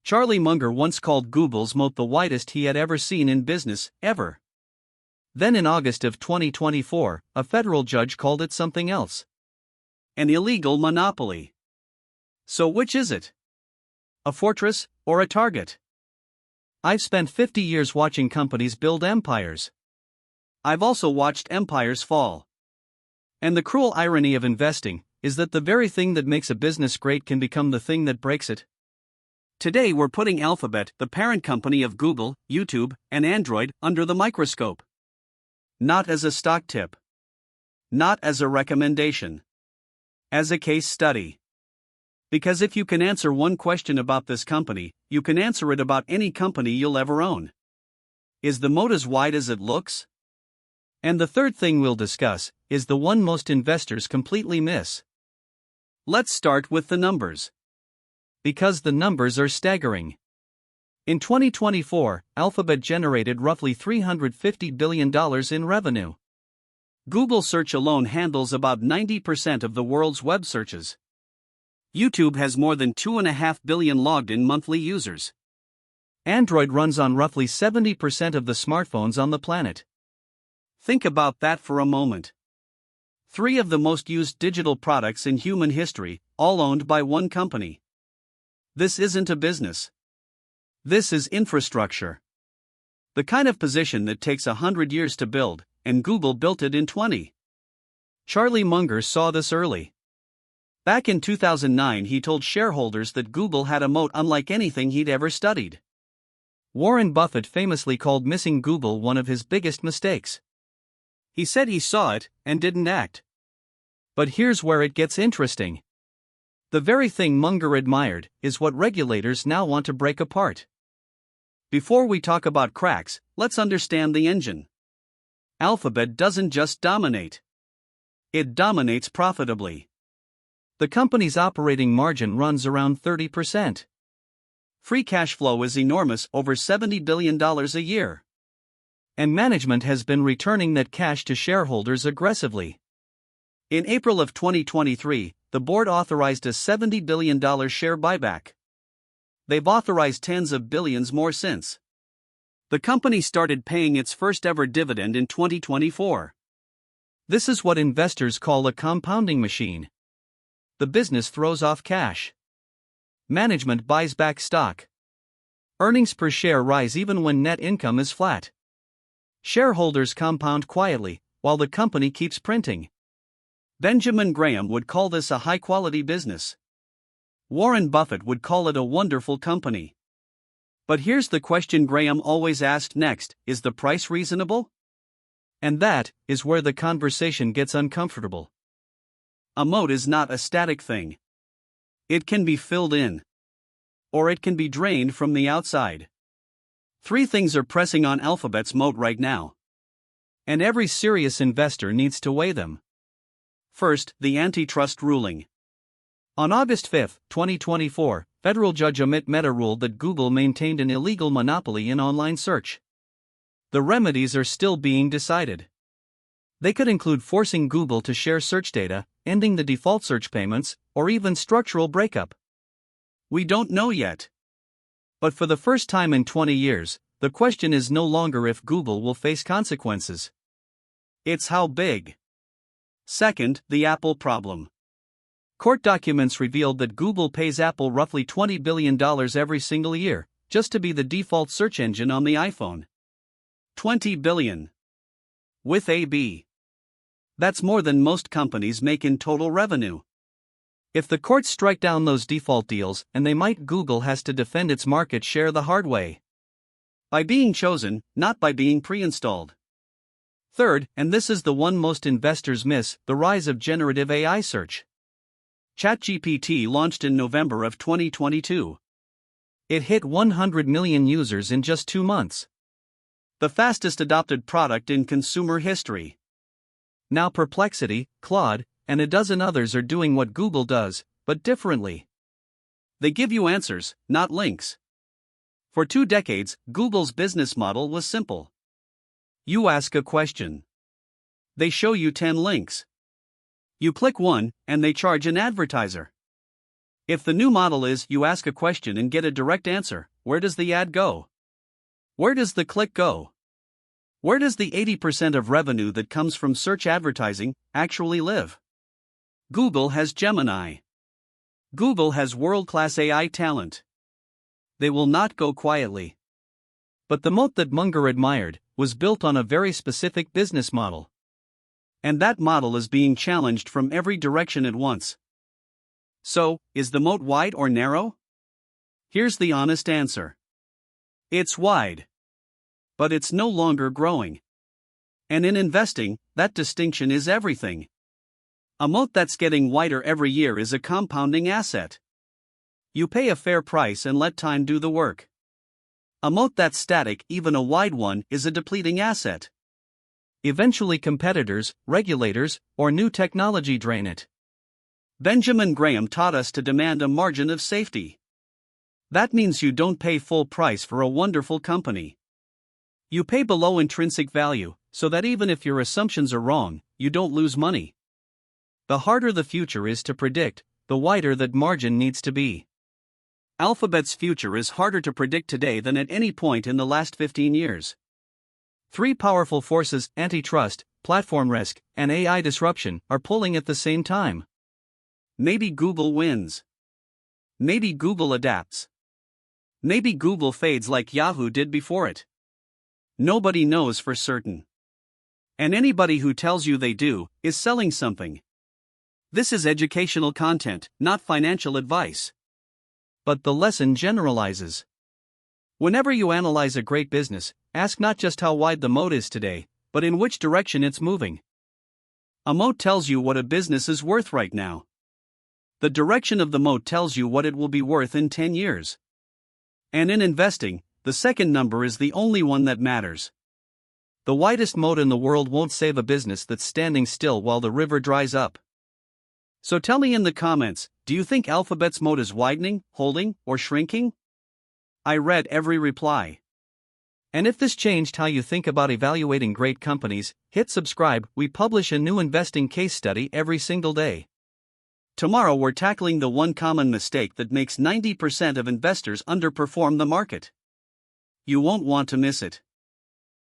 Charlie Munger once called Google's moat the widest he had ever seen in business, ever. Then in August of 2024, a federal judge called it something else. An illegal monopoly. So which is it? A fortress, or a target? I've spent 50 years watching companies build empires. I've also watched empires fall. And the cruel irony of investing is that the very thing that makes a business great can become the thing that breaks it. Today we're putting Alphabet, the parent company of Google, YouTube, and Android, under the microscope. Not as a stock tip. Not as a recommendation. As a case study. Because if you can answer one question about this company, you can answer it about any company you'll ever own. Is the moat as wide as it looks? And the third thing we'll discuss is the one most investors completely miss. Let's start with the numbers. Because the numbers are staggering. In 2024, Alphabet generated roughly $350 billion in revenue. Google search alone handles about 90% of the world's web searches. YouTube has more than 2.5 billion logged-in monthly users. Android runs on roughly 70% of the smartphones on the planet. Think about that for a moment. 3 of the most used digital products in human history, all owned by one company. This isn't a business. This is infrastructure. The kind of position that takes 100 years to build, and Google built it in 20. Charlie Munger saw this early. Back in 2009, he told shareholders that Google had a moat unlike anything he'd ever studied. Warren Buffett famously called missing Google one of his biggest mistakes. He said he saw it and didn't act. But here's where it gets interesting. The very thing Munger admired is what regulators now want to break apart. Before we talk about cracks, let's understand the engine. Alphabet doesn't just dominate. It dominates profitably. The company's operating margin runs around 30%. Free cash flow is enormous, over $70 billion a year. And management has been returning that cash to shareholders aggressively. In April of 2023, the board authorized a $70 billion share buyback. They've authorized tens of billions more since. The company started paying its first ever dividend in 2024. This is what investors call a compounding machine. The business throws off cash. Management buys back stock. Earnings per share rise even when net income is flat. Shareholders compound quietly, while the company keeps printing. Benjamin Graham would call this a high-quality business. Warren Buffett would call it a wonderful company. But here's the question Graham always asked next: is the price reasonable? And that is where the conversation gets uncomfortable. A moat is not a static thing. It can be filled in. Or it can be drained from the outside. 3 things are pressing on Alphabet's moat right now. And every serious investor needs to weigh them. First, the antitrust ruling. On August 5, 2024, federal judge Amit Mehta ruled that Google maintained an illegal monopoly in online search. The remedies are still being decided. They could include forcing Google to share search data, ending the default search payments, or even structural breakup. We don't know yet. But for the first time in 20 years, the question is no longer if Google will face consequences. It's how big. Second, the Apple problem. Court documents revealed that Google pays Apple roughly $20 billion every single year, just to be the default search engine on the iPhone. $20 billion. With AB. That's more than most companies make in total revenue. If the courts strike down those default deals, and they might, Google has to defend its market share the hard way. By being chosen, not by being pre-installed. Third, and this is the one most investors miss, the rise of generative AI search. ChatGPT launched in November of 2022. It hit 100 million users in just 2 months. The fastest adopted product in consumer history. Now Perplexity, Claude, and a dozen others are doing what Google does, but differently. They give you answers, not links. For 2 decades, Google's business model was simple. You ask a question. They show you 10 links. You click one, and they charge an advertiser. If the new model is you ask a question and get a direct answer, where does the ad go? Where does the click go? Where does the 80% of revenue that comes from search advertising actually live? Google has Gemini. Google has world-class AI talent. They will not go quietly. But the moat that Munger admired was built on a very specific business model. And that model is being challenged from every direction at once. So, is the moat wide or narrow? Here's the honest answer. It's wide. But it's no longer growing. And in investing, that distinction is everything. A moat that's getting wider every year is a compounding asset. You pay a fair price and let time do the work. A moat that's static, even a wide one, is a depleting asset. Eventually competitors, regulators, or new technology drain it. Benjamin Graham taught us to demand a margin of safety. That means you don't pay full price for a wonderful company. You pay below intrinsic value, so that even if your assumptions are wrong, you don't lose money. The harder the future is to predict, the wider that margin needs to be. Alphabet's future is harder to predict today than at any point in the last 15 years. Three powerful forces, antitrust, platform risk, and AI disruption, are pulling at the same time. Maybe Google wins. Maybe Google adapts. Maybe Google fades like Yahoo did before it. Nobody knows for certain. And anybody who tells you they do is selling something. This is educational content, not financial advice. But the lesson generalizes. Whenever you analyze a great business, ask not just how wide the moat is today, but in which direction it's moving. A moat tells you what a business is worth right now. The direction of the moat tells you what it will be worth in 10 years. And in investing, the second number is the only one that matters. The widest moat in the world won't save a business that's standing still while the river dries up. So tell me in the comments, do you think Alphabet's moat is widening, holding, or shrinking? I read every reply. And if this changed how you think about evaluating great companies, hit subscribe. We publish a new investing case study every single day. Tomorrow we're tackling the one common mistake that makes 90% of investors underperform the market. You won't want to miss it.